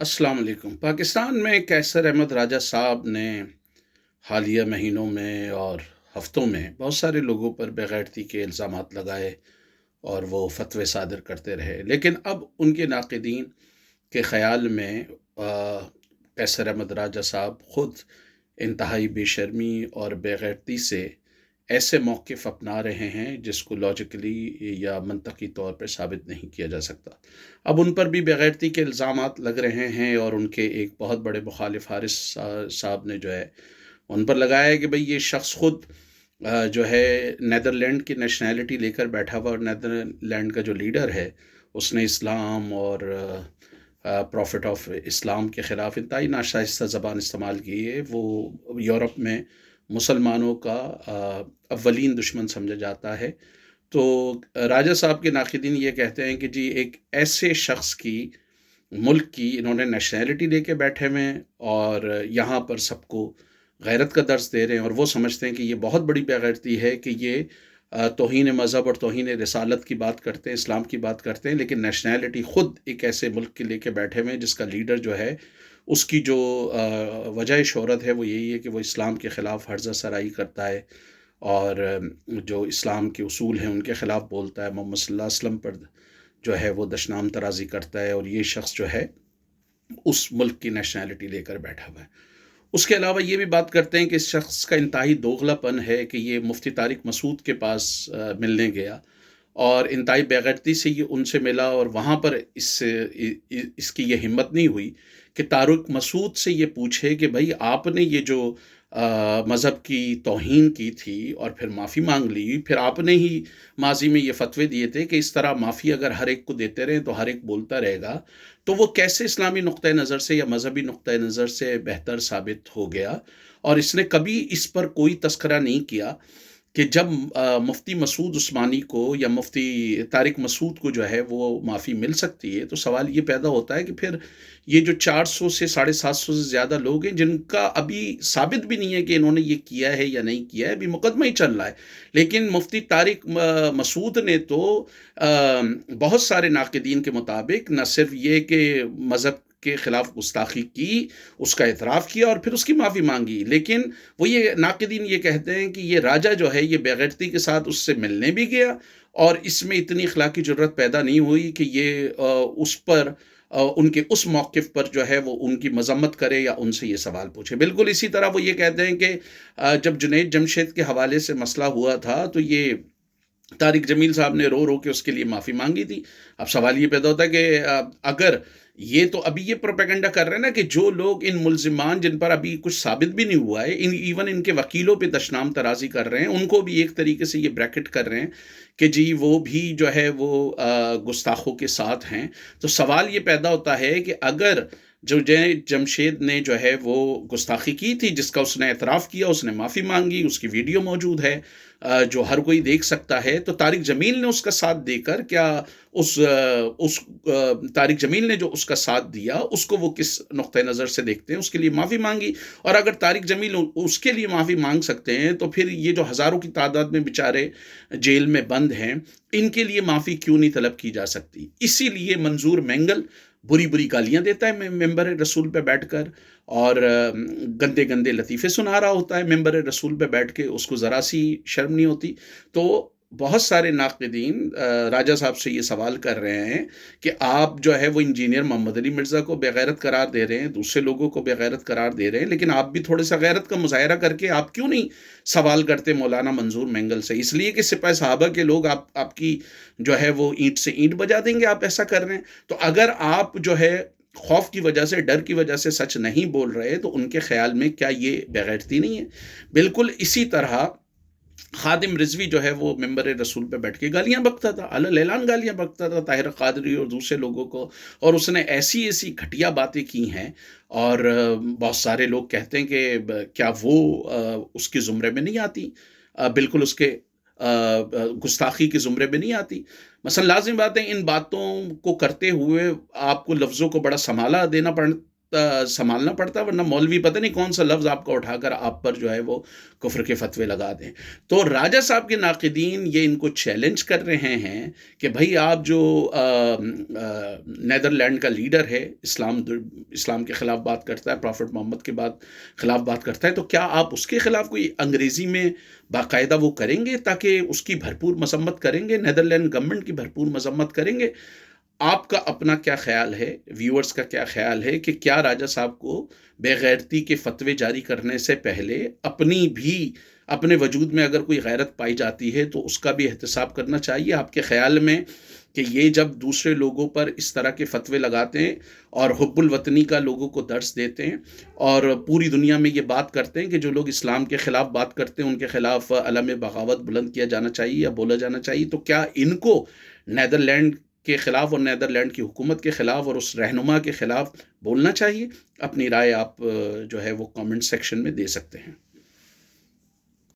अस्सलाम वालेकुम। पाकिस्तान में कैसर अहमद राजा साहब ने हालिया महीनों में और हफ्तों में बहुत सारे लोगों पर बेगैरती के इल्ज़ामात लगाए और वो फतवे सादर करते रहे। लेकिन अब उनके नाक़िदीन के ख़याल में कैसर अहमद राजा साहब ख़ुद इंतहाई बेशर्मी और बेगैरती से ऐसे मौक़िफ़ अपना रहे हैं जिसको लॉजिकली या मंतकी तौर पे साबित नहीं किया जा सकता। अब उन पर भी बेगैरती के इल्ज़ामात लग रहे हैं और उनके एक बहुत बड़े मुखालिफ हारिस साहब ने जो है उन पर लगाया है कि भई ये शख्स खुद जो है नीदरलैंड की नेशनैलिटी लेकर बैठा हुआ, और नीदरलैंड का जो लीडर है उसने इस्लाम और प्रॉफिट ऑफ इस्लाम के ख़िलाफ़ इंतहाई नाशाइस्ता ज़बान इस्तेमाल की है। वो यूरोप में मुसलमानों का अव्वलीन दुश्मन समझा जाता है। तो राजा साहब के नाक़िदीन ये कहते हैं कि जी एक ऐसे शख्स की, मुल्क की इन्होंने नेशनैलिटी लेके बैठे हुए हैं और यहाँ पर सबको गैरत का दर्स दे रहे हैं, और वो समझते हैं कि ये बहुत बड़ी बेगैरती है कि ये तौहीन मज़हब और तौहीन रिसालत की बात करते हैं, इस्लाम की बात करते हैं, लेकिन नेशनैलिटी ख़ुद एक ऐसे मुल्क के लेके बैठे हुए हैं जिसका लीडर जो है उसकी जो वजह शोहरत है वो यही है कि वो इस्लाम के ख़िलाफ़ हर्ज़ा सराई करता है और जो इस्लाम के उसूल हैं उनके ख़िलाफ़ बोलता है, मोहम्मद सल्लल्लाहु अलैहि वसल्लम पर जो है वो दशनाम तराज़ी करता है, और ये शख्स जो है उस मुल्क की नेशनैलिटी लेकर बैठा हुआ है। उसके अलावा ये भी बात करते हैं कि इस शख्स का इंतहाई दोगलापन है कि ये मुफ्ती तारिक मसूद के पास मिलने गया और इंतहाई बेगैरती से ये उनसे मिला, और वहाँ पर इसकी ये हिम्मत नहीं हुई कि तारिक मसूद से ये पूछे कि भाई आपने ये जो मज़हब की तौहीन की थी और फिर माफ़ी मांग ली, फिर आपने ही माजी में ये फतवे दिए थे कि इस तरह माफ़ी अगर हर एक को देते रहें तो हर एक बोलता रहेगा, तो वो कैसे इस्लामी नुक्ता नज़र से या मज़हबी नुक्ता नज़र से बेहतर साबित हो गया। और इसने कभी इस पर कोई तस्करा नहीं किया कि जब मुफ्ती मसूद उस्मानी को या मुफ्ती तारिक मसूद को जो है वो माफ़ी मिल सकती है, तो सवाल ये पैदा होता है कि फिर ये जो 400 से 750 से ज़्यादा लोग हैं जिनका अभी साबित भी नहीं है कि इन्होंने ये किया है या नहीं किया है, अभी मुकदमा ही चल रहा है, लेकिन मुफ्ती तारिक मसूद ने तो बहुत सारे नाक़िदीन के मुताबिक न सिर्फ ये कि मज़हब के ख़िलाफ़ गुस्ताखी की, उसका एतराफ़ किया और फिर उसकी माफ़ी मांगी, लेकिन वो ये नाक़िदीन ये कहते हैं कि ये राजा जो है ये बेगैरती के साथ उससे मिलने भी गया और इसमें इतनी अख़लाक़ी ज़रूरत पैदा नहीं हुई कि ये उस पर उनके उस मौक़िफ़ पर जो है वो उनकी मज़म्मत करे या उनसे ये सवाल पूछे। बिल्कुल इसी तरह वो ये कहते हैं कि जब जुनैद जमशेद के हवाले से मसला हुआ था तो ये तारिक जमील साहब ने रो रो के उसके लिए माफ़ी मांगी थी। अब सवाल ये पैदा होता है कि अगर ये तो अभी ये प्रोपेगेंडा कर रहे हैं ना कि जो लोग इन मुल्ज़िमान जिन पर अभी कुछ साबित भी नहीं हुआ है, इवन इनके वकीलों पे दशनाम तराज़ी कर रहे हैं, उनको भी एक तरीके से ये ब्रैकेट कर रहे हैं कि जी वो भी जो है वो गुस्ताखों के साथ हैं। तो सवाल ये पैदा होता है कि अगर जो जमशेद ने जो है वो गुस्ताखी की थी, जिसका उसने एतराफ़ किया, उसने माफ़ी मांगी, उसकी वीडियो मौजूद है जो हर कोई देख सकता है, तो तारिक जमील ने उसका साथ देकर क्या उस तारिक जमील ने जो उसका साथ दिया उसको वो किस नुक्ते नज़र से देखते हैं, उसके लिए माफ़ी मांगी। और अगर तारिक जमील उसके लिए माफ़ी मांग सकते हैं तो फिर ये जो हज़ारों की तादाद में बेचारे जेल में बंद हैं, इनके लिए माफ़ी क्यों नहीं तलब की जा सकती। इसीलिए मंजूर मैंगल बुरी बुरी गालियाँ देता है मेंबर रसूल पे बैठकर और गंदे गंदे लतीफ़े सुना रहा होता है मेंबर रसूल पे बैठ के, उसको ज़रा सी शर्म नहीं होती। तो बहुत सारे नाक़िदीन राजा साहब से ये सवाल कर रहे हैं कि आप जो है वो इंजीनियर मोहम्मद अली मिर्ज़ा को बेगैरत करार दे रहे हैं, दूसरे लोगों को बेगैरत करार दे रहे हैं, लेकिन आप भी थोड़े सा गैरत का मुज़ाहिरा करके आप क्यों नहीं सवाल करते मौलाना मंजूर मैंगल से। इसलिए कि सिपाही साहबा के लोग आपकी जो है वो ईंट से ईंट बजा देंगे, आप ऐसा कर रहे हैं। तो अगर आप जो है खौफ की वजह से, डर की वजह से सच नहीं बोल रहे, तो उनके ख़्याल में क्या ये बेगैरती नहीं है? बिल्कुल इसी तरह खादिम रिजवी जो है वो मेंबर रसूल पे बैठ के गालियाँ बकता था, अलल ऐलान गालियाँ बकता था ताहिर कादरी और दूसरे लोगों को, और उसने ऐसी ऐसी घटिया बातें की हैं। और बहुत सारे लोग कहते हैं कि क्या वो उसके ज़ुमरे में नहीं आती, बिल्कुल उसके गुस्ताखी के ज़ुमरे में नहीं आती। मसलन लाज़िम बात है इन बातों को करते हुए आपको लफ्ज़ों को बड़ा संभाला देना سنبھالنا پڑتا ہے، ورنہ مولوی پتہ نہیں کون سا لفظ آپ کا اٹھا کر آپ پر جو ہے وہ کفر کے فتوے لگا دیں۔ تو راجہ صاحب کے ناقدین یہ ان کو چیلنج کر رہے ہیں کہ بھائی آپ جو نیدرلینڈ کا لیڈر ہے، اسلام کے خلاف بات کرتا ہے، پرافٹ محمد کے بعد خلاف بات کرتا ہے، تو کیا آپ اس کے خلاف کوئی انگریزی میں باقاعدہ وہ کریں گے تاکہ اس کی بھرپور مذمت کریں گے، نیدرلینڈ گورنمنٹ کی بھرپور مذمت کریں گے؟ آپ کا اپنا کیا خیال ہے، ویورز کا کیا خیال ہے کہ کیا راجہ صاحب کو بے غیرتی کے فتوے جاری کرنے سے پہلے اپنے وجود میں اگر کوئی غیرت پائی جاتی ہے تو اس کا بھی احتساب کرنا چاہیے آپ کے خیال میں؟ کہ یہ جب دوسرے لوگوں پر اس طرح کے فتوے لگاتے ہیں اور حب الوطنی کا لوگوں کو درس دیتے ہیں اور پوری دنیا میں یہ بات کرتے ہیں کہ جو لوگ اسلام کے خلاف بات کرتے ہیں ان کے خلاف علم بغاوت بلند کیا جانا چاہیے یا بولا جانا چاہیے، تو کیا ان کو نیدرلینڈ کے خلاف اور نیدرلینڈ کی حکومت کے خلاف اور اس رہنما کے خلاف بولنا چاہیے؟ اپنی رائے آپ جو ہے وہ کامنٹ سیکشن میں دے سکتے ہیں۔